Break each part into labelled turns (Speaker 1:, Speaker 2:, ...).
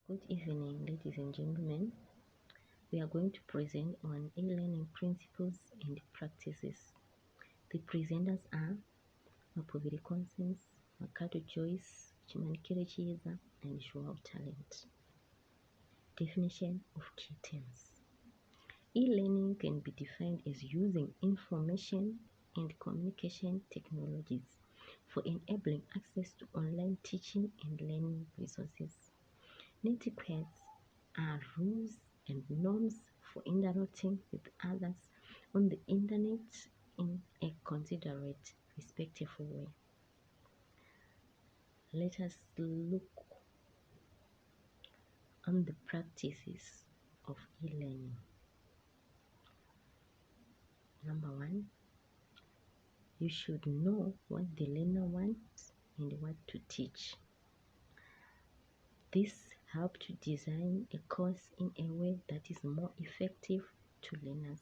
Speaker 1: Good evening, ladies and gentlemen. We are going to present on e-learning principles and practices. The presenters are Mapuviri Constance, Makato Joyce, Chimanikere Chieza, and Joao Talent. Definition of key terms. E-learning can be defined as using information and communication technologies for enabling access to online teaching and learning resources. Netiquettes are rules and norms for interacting with others on the internet in a considerate, respectful way. Let us look on the practices of e-learning. Number one, you should know what the learner wants and what to teach. This helps to design a course in a way that is more effective to learners.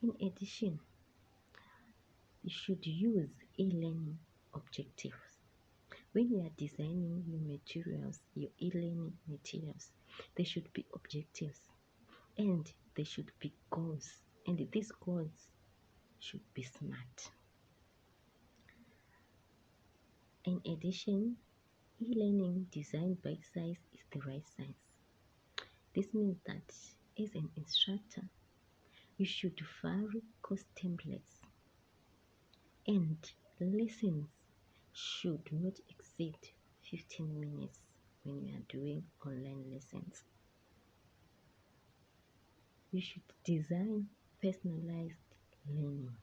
Speaker 1: In addition, you should use e-learning objectives. When you are designing your e-learning materials, there should be objectives and there should be goals, and these goals should be SMART. In addition, e-learning designed by size is the right size. This means that as an instructor, you should vary course templates and lessons should not exceed 15 minutes when you are doing online lessons. You should design personalized learning.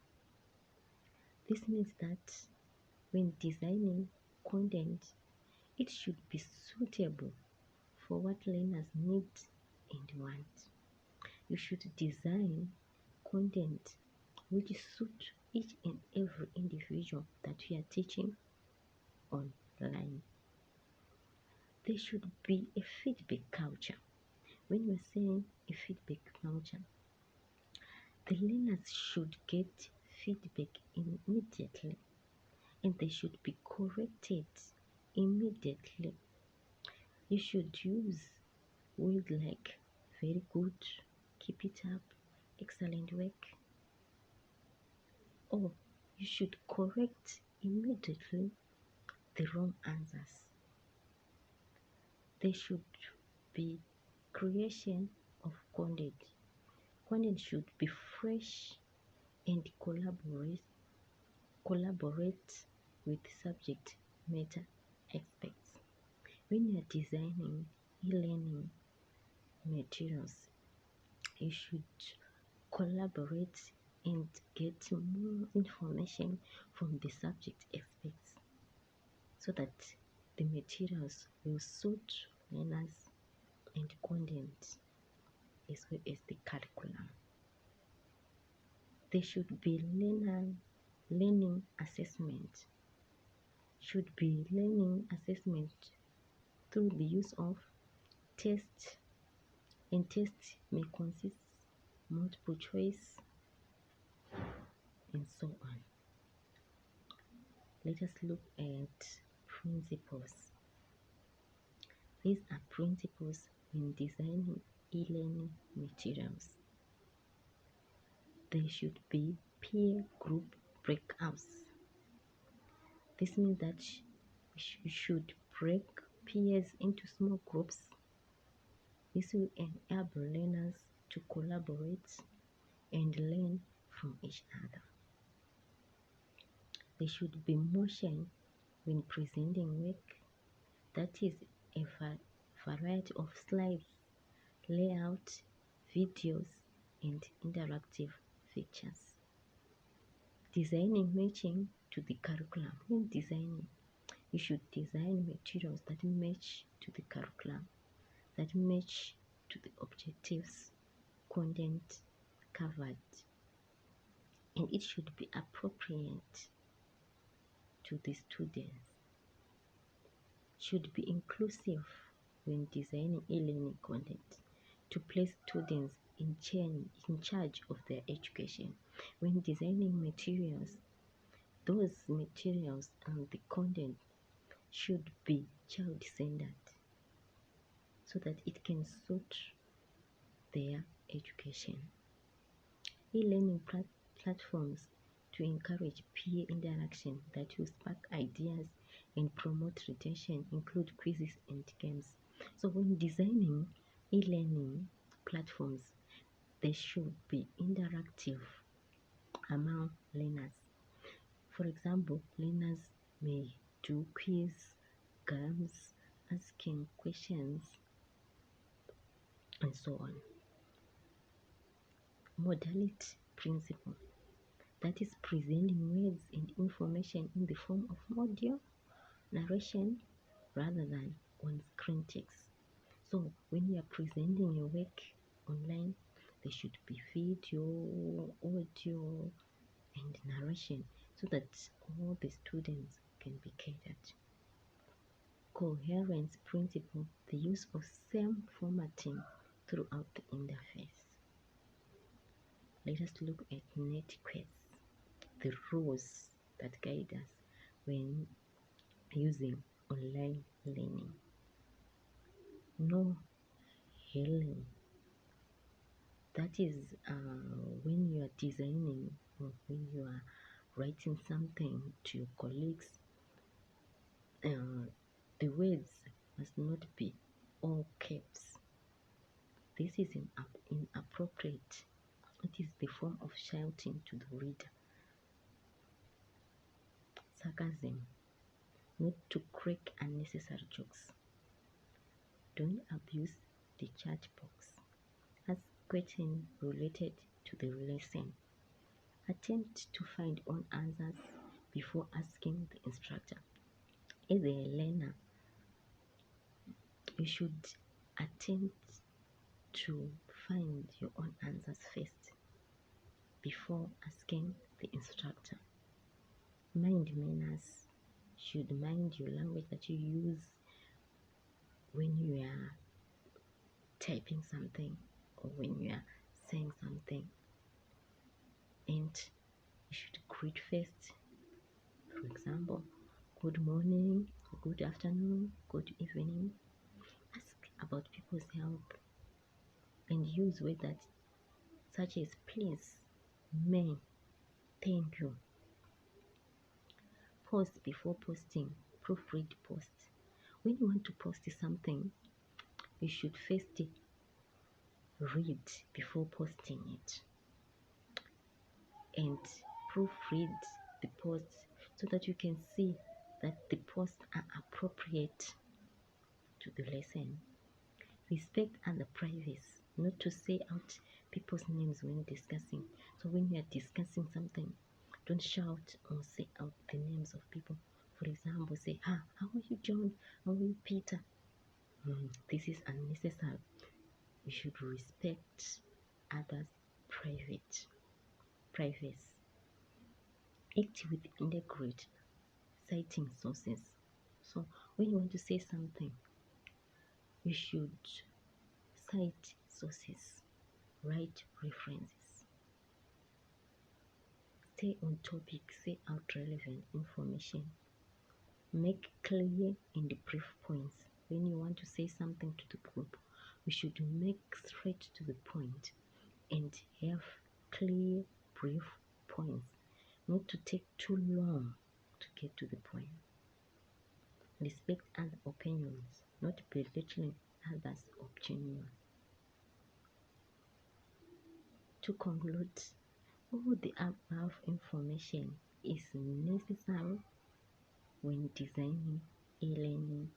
Speaker 1: This means that when designing content, it should be suitable for what learners need and want. You should design content which suit each and every individual that you are teaching online. There should be a feedback culture. When we're saying a feedback culture, the learners should get feedback immediately and they should be corrected immediately. You should use words like very good, keep it up, excellent work, or you should correct immediately the wrong answers. There should be creation of content. Content should be fresh and collaborate with subject matter experts. When you are designing e-learning materials, you should collaborate and get more information from the subject experts so that the materials will suit learners and content as well as the curriculum. There should be learning assessment. Should be learning assessment through the use of tests, and tests may consist multiple choice and so on. Let us look at principles. These are principles when designing e-learning materials. There should be peer group breakouts. This means that you should break peers into small groups. This will enable learners to collaborate and learn from each other. There should be motion when presenting work, that is a variety of slides, layout, videos, and interactive features. Designing matching to the curriculum. When designing, you should design materials that match to the curriculum, that match to the objectives, content covered, and it should be appropriate to the students. Should be inclusive when designing e-learning content to place students in charge of their education. When designing materials, those materials and the content should be child-centered. so that it can suit their education. E-learning platforms to encourage peer interaction that will spark ideas and promote retention include quizzes and games. So when designing e-learning platforms, they should be interactive among learners. For example, learners may do quiz, games, asking questions, and so on. Modality principle, that is presenting words and information in the form of audio, narration, rather than on screen text. So when you are presenting your work online, there should be video, audio, and narration so that all the students can be catered. Coherence principle, the use of same formatting throughout the interface. Let us look at netiquette, the rules that guide us when using online learning. No hailing. That is when you are designing or when you are writing something to your colleagues, the words must not be all caps. This is inappropriate. It is the form of shouting to the reader. Sarcasm, not to crack unnecessary jokes. Don't abuse the chat box. Ask questions related to the lesson. Attempt to find all answers before asking the instructor. As a learner, you should attempt to find your own answers first before asking the instructor. Mind manners, should mind your language that you use when you are typing something or when you are saying something. And you should greet first. For example, good morning, good afternoon, good evening. Ask about people's help and use words that such as please, may, thank you. Post before posting. Proofread post. When you want to post something, you should first read before posting it and proofread the posts so that you can see that the posts are appropriate to the lesson. Respect other privacy, not to say out people's names when discussing. So when you are discussing something, don't shout or say out the names of people. For example, say, how are you, John? How are you, Peter? This is unnecessary. You should respect others' privacy. Act with integrity, citing sources. So when you want to say something, you should cite sources, write references. Stay on topic, say out relevant information. Make clear and brief points. When you want to say something to the group, we should make straight to the point and have clear, brief points, not to take too long to get to the point. Respect other opinions, not belittling others' opinion. To conclude, all the above information is necessary when designing e-learning